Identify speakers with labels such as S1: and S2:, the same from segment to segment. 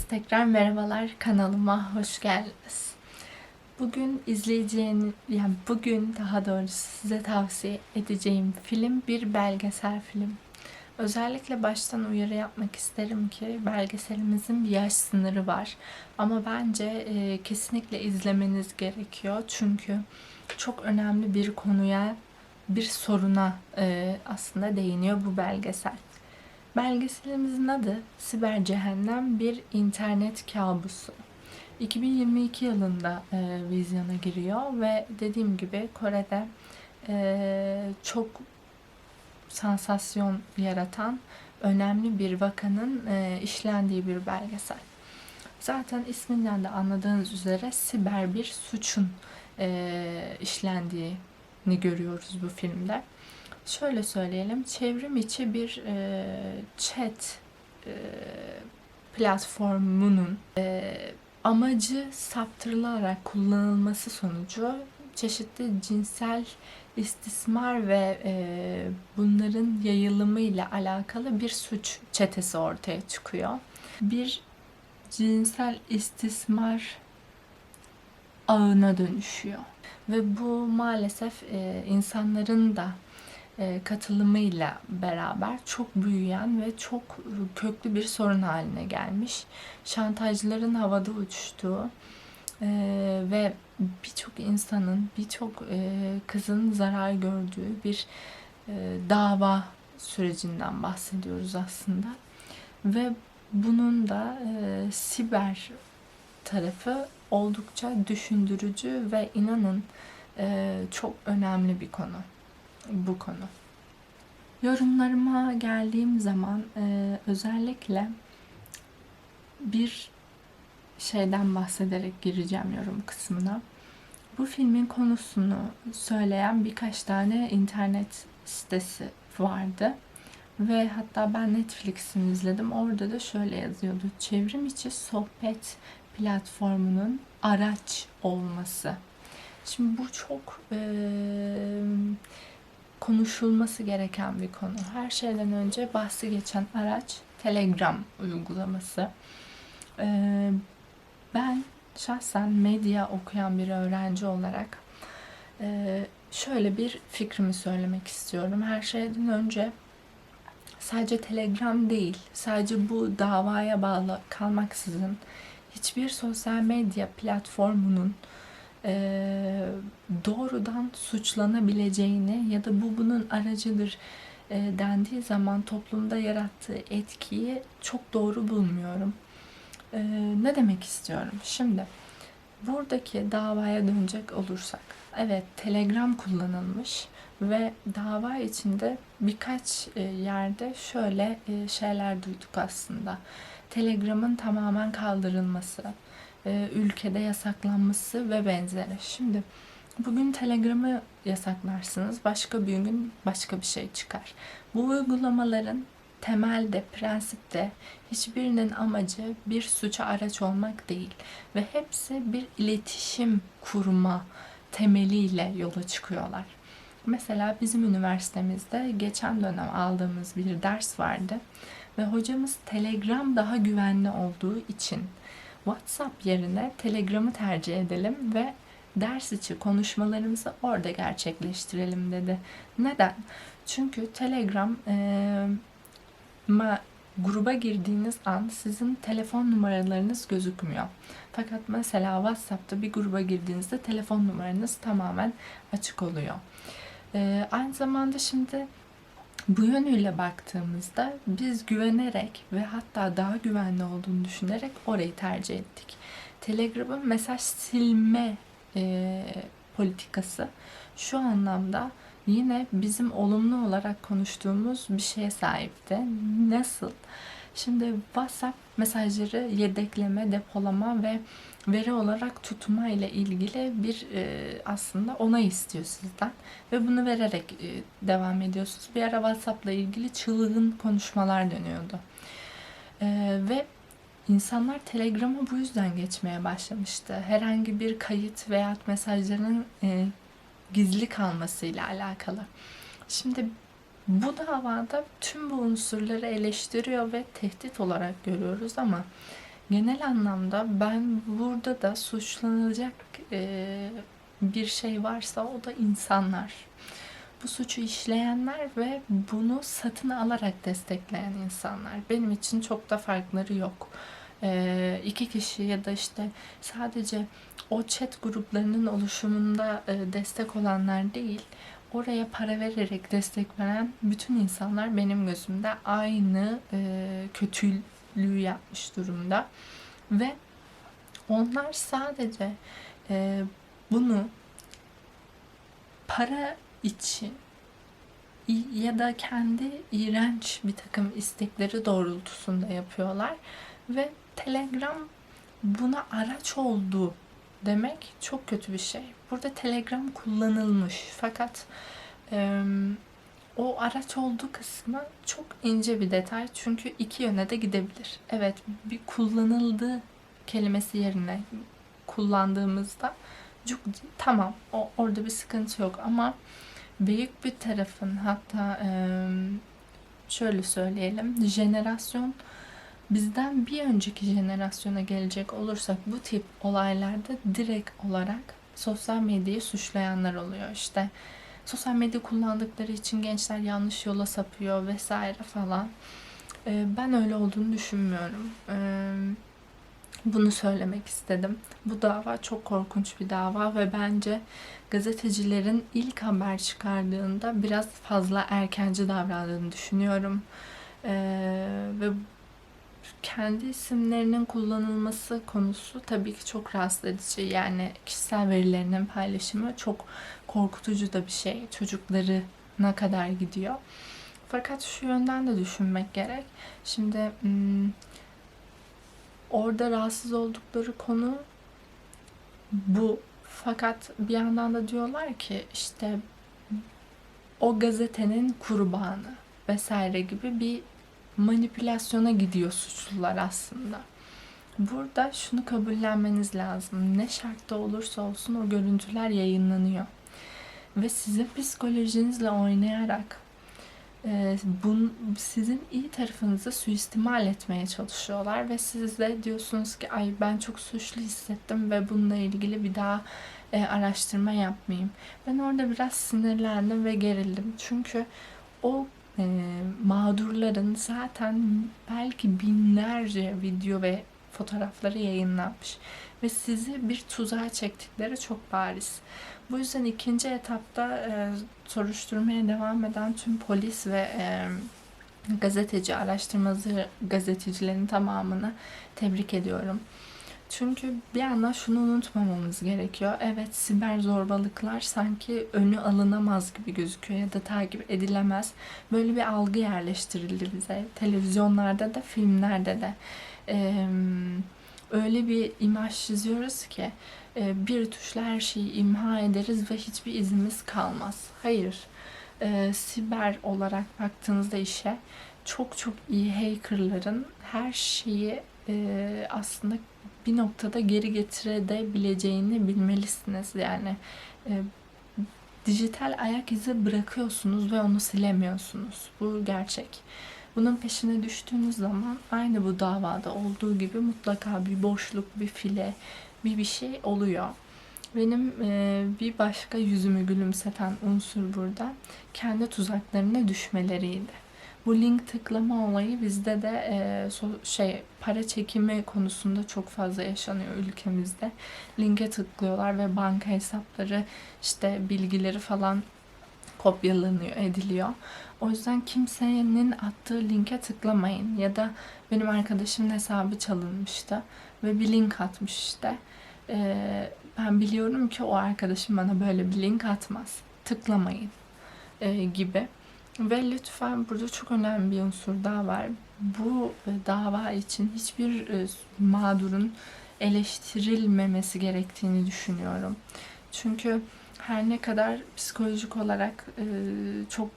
S1: Tekrar merhabalar, kanalıma hoş geldiniz. Bugün bugün daha doğrusu size tavsiye edeceğim film bir belgesel film. Özellikle baştan uyarı yapmak isterim ki belgeselimizin bir yaş sınırı var. Ama bence kesinlikle izlemeniz gerekiyor. Çünkü çok önemli bir konuya, bir soruna aslında değiniyor bu belgesel. Belgeselimizin adı Siber Cehennem Bir İnternet Kabusu. 2022 yılında vizyona giriyor ve dediğim gibi Kore'de çok sansasyon yaratan önemli bir vakanın işlendiği bir belgesel. Zaten isminden de anladığınız üzere siber bir suçun işlendiğini görüyoruz bu filmde. Şöyle söyleyelim, çevrim içi bir chat e, platformunun amacı saptırılarak kullanılması sonucu çeşitli cinsel istismar ve bunların yayılımı ile alakalı bir suç çetesi ortaya çıkıyor. Bir cinsel istismar ağına dönüşüyor. Ve bu maalesef insanların da katılımıyla beraber çok büyüyen ve çok köklü bir sorun haline gelmiş. Şantajların havada uçtuğu ve birçok insanın, birçok kızın zarar gördüğü bir dava sürecinden bahsediyoruz aslında. Ve bunun da siber tarafı oldukça düşündürücü ve inanın çok önemli bir konu. Bu konu. Yorumlarıma geldiğim zaman özellikle bir şeyden bahsederek gireceğim yorum kısmına. Bu filmin konusunu söyleyen birkaç tane internet sitesi vardı. Ve hatta ben Netflix'ini izledim. Orada da şöyle yazıyordu. Çevrim içi sohbet platformunun araç olması. Şimdi bu çok konuşulması gereken bir konu. Her şeyden önce bahsi geçen araç Telegram uygulaması. Ben şahsen medya okuyan bir öğrenci olarak şöyle bir fikrimi söylemek istiyorum. Her şeyden önce sadece Telegram değil, sadece bu davaya bağlı kalmaksızın hiçbir sosyal medya platformunun doğrudan suçlanabileceğini ya da bu bunun aracıdır dendiği zaman toplumda yarattığı etkiyi çok doğru bulmuyorum. Ne demek istiyorum? Şimdi buradaki davaya dönecek olursak, evet Telegram kullanılmış ve dava içinde birkaç yerde şöyle şeyler duyduk aslında. Telegram'ın tamamen kaldırılması, ülkede yasaklanması ve benzeri. Şimdi bugün Telegram'ı yasaklarsınız, başka bir gün başka bir şey çıkar. Bu uygulamaların temelde, prensipte hiçbirinin amacı bir suça araç olmak değil ve hepsi bir iletişim kurma temeliyle yola çıkıyorlar. Mesela bizim üniversitemizde geçen dönem aldığımız bir ders vardı ve hocamız Telegram daha güvenli olduğu için WhatsApp yerine Telegram'ı tercih edelim ve ders içi konuşmalarımızı orada gerçekleştirelim dedi. Neden? Çünkü Telegram gruba girdiğiniz an sizin telefon numaralarınız gözükmüyor. Fakat mesela WhatsApp'ta bir gruba girdiğinizde telefon numaranız tamamen açık oluyor. Aynı zamanda şimdi bu yönüyle baktığımızda biz güvenerek ve hatta daha güvenli olduğunu düşünerek orayı tercih ettik. Telegram'ın mesaj silme politikası şu anlamda yine bizim olumlu olarak konuştuğumuz bir şeye sahipti. Nasıl? Şimdi WhatsApp mesajları yedekleme, depolama ve veri olarak tutma ile ilgili bir aslında onay istiyor sizden. Ve bunu vererek devam ediyorsunuz. Bir ara WhatsApp'la ilgili çılgın konuşmalar dönüyordu. Ve insanlar Telegram'a bu yüzden geçmeye başlamıştı. Herhangi bir kayıt veya mesajların gizli kalmasıyla alakalı. Şimdi bu davada tüm bu unsurları eleştiriyor ve tehdit olarak görüyoruz ama Genel anlamda ben burada da suçlanılacak bir şey varsa o da insanlar. Bu suçu işleyenler ve bunu satın alarak destekleyen insanlar. Benim için çok da farkları yok. İki kişi ya da işte sadece o chat gruplarının oluşumunda destek olanlar değil, oraya para vererek destek veren bütün insanlar benim gözümde aynı kötülüğü yapmış durumda. Ve onlar sadece bunu para için ya da kendi iğrenç bir takım istekleri doğrultusunda yapıyorlar ve Telegram buna araç oldu demek çok kötü bir şey. Burada Telegram kullanılmış fakat o araç olduğu kısmı çok ince bir detay çünkü iki yöne de gidebilir. Evet, bir kullanıldı kelimesi yerine kullandığımızda tamam, orada bir sıkıntı yok ama büyük bir tarafın, hatta şöyle söyleyelim, jenerasyon, bizden bir önceki jenerasyona gelecek olursak bu tip olaylarda direkt olarak sosyal medyayı suçlayanlar oluyor. İşte sosyal medya kullandıkları için gençler yanlış yola sapıyor vesaire falan. Ben öyle olduğunu düşünmüyorum. Bunu söylemek istedim. Bu dava çok korkunç bir dava ve bence gazetecilerin ilk haber çıkardığında biraz fazla erkenci davrandığını düşünüyorum. Ve kendi isimlerinin kullanılması konusu tabii ki çok rahatsız edici. Yani kişisel verilerinin paylaşımı çok korkutucu da bir şey. Çocuklarına kadar gidiyor. Fakat şu yönden de düşünmek gerek. Şimdi orada rahatsız oldukları konu bu. Fakat bir yandan da diyorlar ki işte o gazetenin kurbanı vesaire gibi bir manipülasyona gidiyor suçlular aslında. Burada şunu kabullenmeniz lazım. Ne şartta olursa olsun o görüntüler yayınlanıyor. Ve sizin psikolojinizle oynayarak sizin iyi tarafınızı suistimal etmeye çalışıyorlar ve siz de diyorsunuz ki ay ben çok suçlu hissettim ve bununla ilgili bir daha araştırma yapmayayım. Ben orada biraz sinirlendim ve gerildim. Çünkü o mağdurların zaten belki binlerce video ve fotoğrafları yayınlanmış ve sizi bir tuzağa çektikleri çok bariz. Bu yüzden ikinci etapta soruşturmaya devam eden tüm polis ve gazeteci, araştırmacı gazetecilerin tamamını tebrik ediyorum. Çünkü bir yandan şunu unutmamamız gerekiyor. Evet, siber zorbalıklar sanki önü alınamaz gibi gözüküyor ya da takip edilemez. Böyle bir algı yerleştirildi bize. Televizyonlarda da, filmlerde de. Öyle bir imaj çiziyoruz ki bir tuşla her şeyi imha ederiz ve hiçbir izimiz kalmaz. Hayır. Siber olarak baktığınızda işe çok çok iyi hackerların her şeyi aslında bir noktada geri getirebileceğini bilmelisiniz. Yani dijital ayak izi bırakıyorsunuz ve onu silemiyorsunuz. Bu gerçek. Bunun peşine düştüğünüz zaman aynı bu davada olduğu gibi mutlaka bir boşluk, bir file, bir şey oluyor. Benim bir başka yüzümü gülümseten unsur burada kendi tuzaklarına düşmeleriydi. Bu link tıklama olayı bizde de para çekimi konusunda çok fazla yaşanıyor ülkemizde. Linke tıklıyorlar ve banka hesapları, işte bilgileri falan kopyalanıyor, ediliyor. O yüzden kimsenin attığı linke tıklamayın. Ya da benim arkadaşımın hesabı çalınmıştı ve bir link atmış işte. Ben biliyorum ki o arkadaşım bana böyle bir link atmaz. Tıklamayın gibi. Ve lütfen burada çok önemli bir unsur daha var. Bu dava için hiçbir mağdurun eleştirilmemesi gerektiğini düşünüyorum. Çünkü her ne kadar psikolojik olarak çok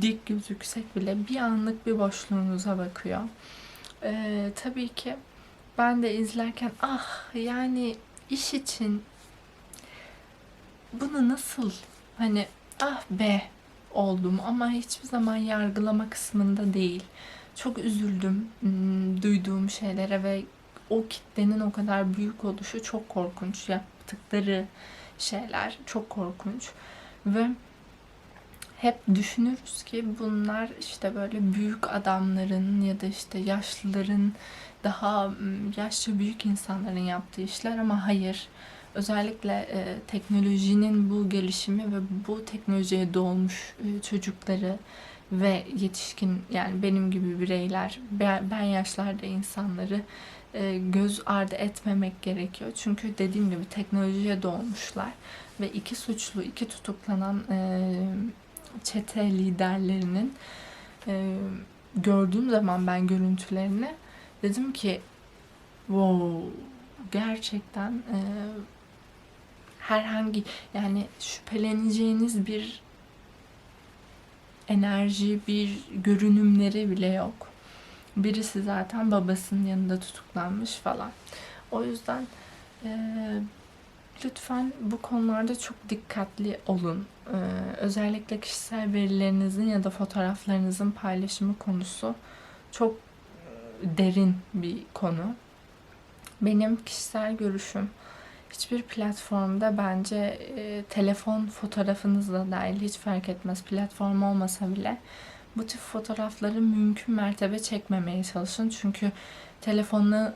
S1: dik gözüksek bile bir anlık bir boşluğunuza bakıyor. Tabii ki ben de izlerken yani iş için bunu nasıl hani be oldum ama hiçbir zaman yargılama kısmında değil. Çok üzüldüm duyduğum şeylere ve o kitlenin o kadar büyük oluşu çok korkunç. Yaptıkları şeyler çok korkunç. Ve hep düşünürüz ki bunlar işte böyle büyük adamların ya da işte yaşlıların, daha yaşça büyük insanların yaptığı işler, ama hayır. Özellikle teknolojinin bu gelişimi ve bu teknolojiye doğmuş çocukları ve yetişkin, yani benim gibi bireyler, ben yaşlarda insanları göz ardı etmemek gerekiyor. Çünkü dediğim gibi teknolojiye doğmuşlar ve iki suçlu, iki tutuklanan çete liderlerinin gördüğüm zaman ben görüntülerini, dedim ki wow, gerçekten herhangi, yani şüpheleneceğiniz bir enerji, bir görünümleri bile yok. Birisi zaten babasının yanında tutuklanmış falan. O yüzden lütfen bu konularda çok dikkatli olun. Özellikle kişisel verilerinizin ya da fotoğraflarınızın paylaşımı konusu çok derin bir konu. Benim kişisel görüşüm, hiçbir platformda bence telefon fotoğrafınızla dahil, hiç fark etmez, platform olmasa bile bu tip fotoğrafları mümkün mertebe çekmemeye çalışın. Çünkü telefonu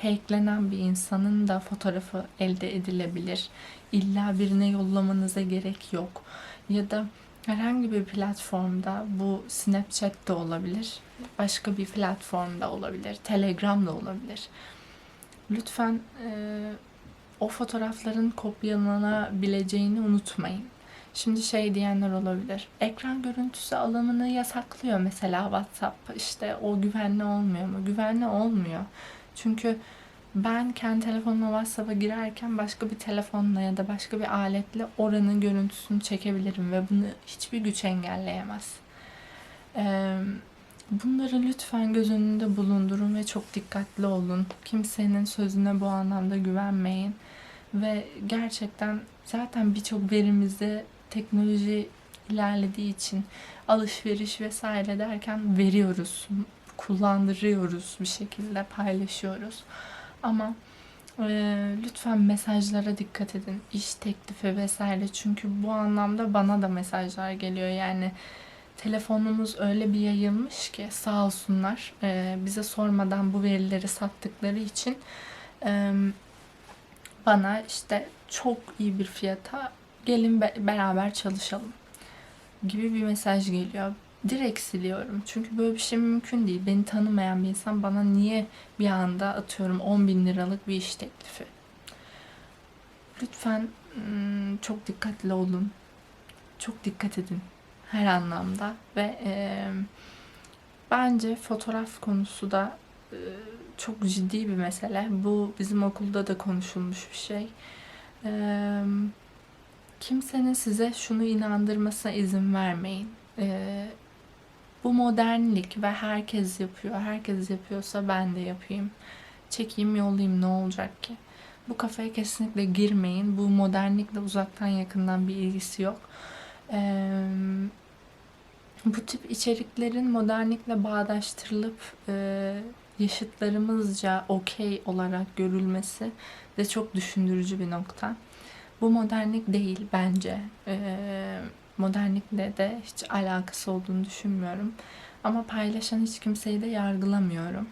S1: hacklenen bir insanın da fotoğrafı elde edilebilir. İlla birine yollamanıza gerek yok. Ya da herhangi bir platformda, bu Snapchat de olabilir, başka bir platformda olabilir, Telegram da olabilir. Lütfen o fotoğrafların kopyalanabileceğini unutmayın. Şimdi şey diyenler olabilir. Ekran görüntüsü alımını yasaklıyor mesela WhatsApp. İşte o güvenli olmuyor mu? Güvenli olmuyor. Çünkü ben kendi telefonuma WhatsApp'a girerken başka bir telefonla ya da başka bir aletle oranın görüntüsünü çekebilirim ve bunu hiçbir güç engelleyemez. Bunları lütfen göz önünde bulundurun ve çok dikkatli olun. Kimsenin sözüne bu anlamda güvenmeyin. Ve gerçekten zaten birçok verimizi teknoloji ilerlediği için alışveriş vesaire derken veriyoruz, kullandırıyoruz, bir şekilde paylaşıyoruz. Ama lütfen mesajlara dikkat edin. İş teklifi vesaire, çünkü bu anlamda bana da mesajlar geliyor. Yani telefonumuz öyle bir yayılmış ki sağ olsunlar, bize sormadan bu verileri sattıkları için bana işte çok iyi bir fiyata gelin beraber çalışalım gibi bir mesaj geliyor. Direkt siliyorum. Çünkü böyle bir şey mümkün değil. Beni tanımayan bir insan bana niye bir anda, atıyorum, 10.000 liralık bir iş teklifi. Lütfen çok dikkatli olun. Çok dikkat edin her anlamda ve bence fotoğraf konusu da çok ciddi bir mesele. Bu bizim okulda da konuşulmuş bir şey. Kimsenin size şunu inandırmasına izin vermeyin. Bu modernlik ve herkes yapıyor. Herkes yapıyorsa ben de yapayım. Çekeyim, yollayayım, ne olacak ki? Bu kafaya kesinlikle girmeyin. Bu modernlikle uzaktan yakından bir ilgisi yok. Bu tip içeriklerin modernlikle bağdaştırılıp yaşıtlarımızca okey olarak görülmesi de çok düşündürücü bir nokta. Bu modernlik değil bence. Modernlikle de hiç alakası olduğunu düşünmüyorum. Ama paylaşan hiç kimseyi de yargılamıyorum.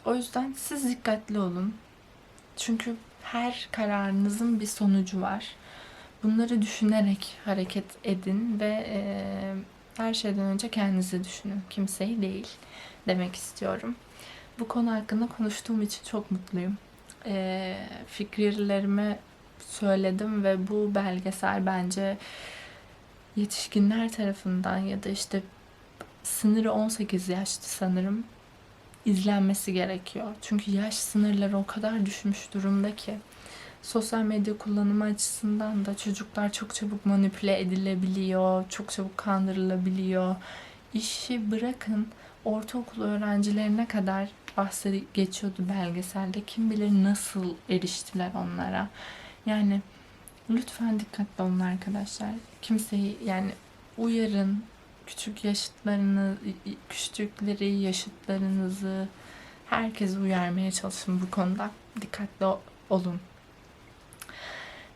S1: O yüzden siz dikkatli olun. Çünkü her kararınızın bir sonucu var. Bunları düşünerek hareket edin ve her şeyden önce kendinizi düşünün. Kimseyi değil demek istiyorum. Bu konu hakkında konuştuğum için çok mutluyum. Fikirlerimi söyledim ve bu belgesel bence yetişkinler tarafından ya da işte sınırı 18 yaştı sanırım, izlenmesi gerekiyor. Çünkü yaş sınırları o kadar düşmüş durumda ki sosyal medya kullanımı açısından da çocuklar çok çabuk manipüle edilebiliyor, çok çabuk kandırılabiliyor. İşi bırakın, ortaokul öğrencilerine kadar bahsi geçiyordu belgeselde. Kim bilir nasıl eriştiler onlara. Yani lütfen dikkatli olun arkadaşlar. Kimseyi, yani uyarın. Küçükleri, yaşıtlarınızı herkesi uyarmaya çalışın bu konuda. Dikkatli olun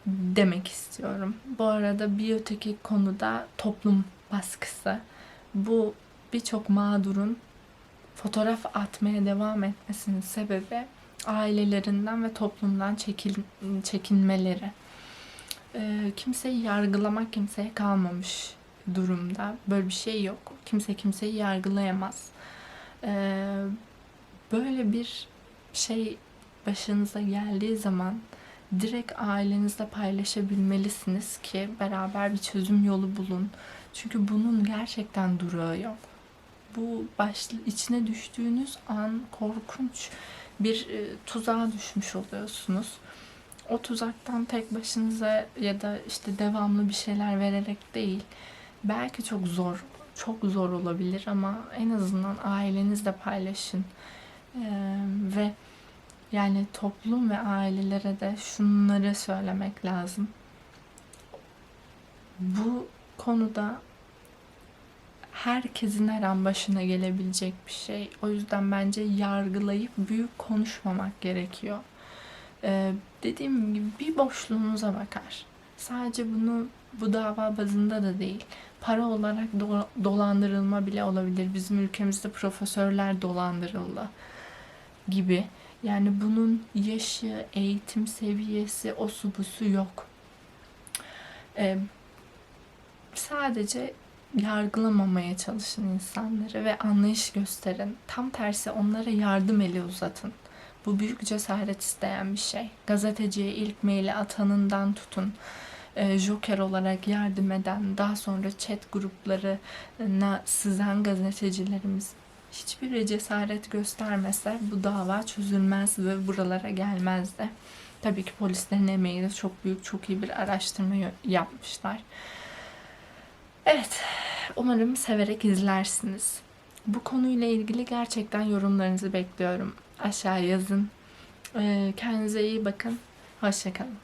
S1: demek istiyorum. Bu arada bir öteki konuda toplum baskısı. Bu birçok mağdurun fotoğraf atmaya devam etmesinin sebebi ailelerinden ve toplumdan çekinmeleri. Kimseyi yargılamak kimseye kalmamış durumda. Böyle bir şey yok. Kimse kimseyi yargılayamaz. Böyle bir şey başınıza geldiği zaman direkt ailenizle paylaşabilmelisiniz ki beraber bir çözüm yolu bulun. Çünkü bunun gerçekten durağı yok. Bu içine düştüğünüz an korkunç bir tuzağa düşmüş oluyorsunuz. O tuzaktan tek başınıza ya da işte devamlı bir şeyler vererek değil, belki çok zor olabilir ama en azından ailenizle paylaşın. Ve yani toplum ve ailelere de şunları söylemek lazım. Bu konuda herkesin her an başına gelebilecek bir şey. O yüzden bence yargılayıp büyük konuşmamak gerekiyor. Dediğim gibi bir boşluğunuza bakar. Sadece bu dava bazında da değil. Para olarak dolandırılma bile olabilir. Bizim ülkemizde profesörler dolandırıldı gibi. Yani bunun yaşı, eğitim seviyesi, osu busu yok. Sadece yargılamamaya çalışın insanları ve anlayış gösterin. Tam tersi onlara yardım eli uzatın. Bu büyük cesaret isteyen bir şey. Gazeteciye ilk maili atanından tutun, Joker olarak yardım eden, daha sonra chat gruplarına sızan gazetecilerimiz hiçbiri cesaret göstermese bu dava çözülmez ve buralara gelmezdi. Tabii ki polislerin emeğiyle çok büyük, çok iyi bir araştırma yapmışlar. Evet, umarım severek izlersiniz. Bu konuyla ilgili gerçekten yorumlarınızı bekliyorum. Aşağı yazın. Kendinize iyi bakın. Hoşça kalın.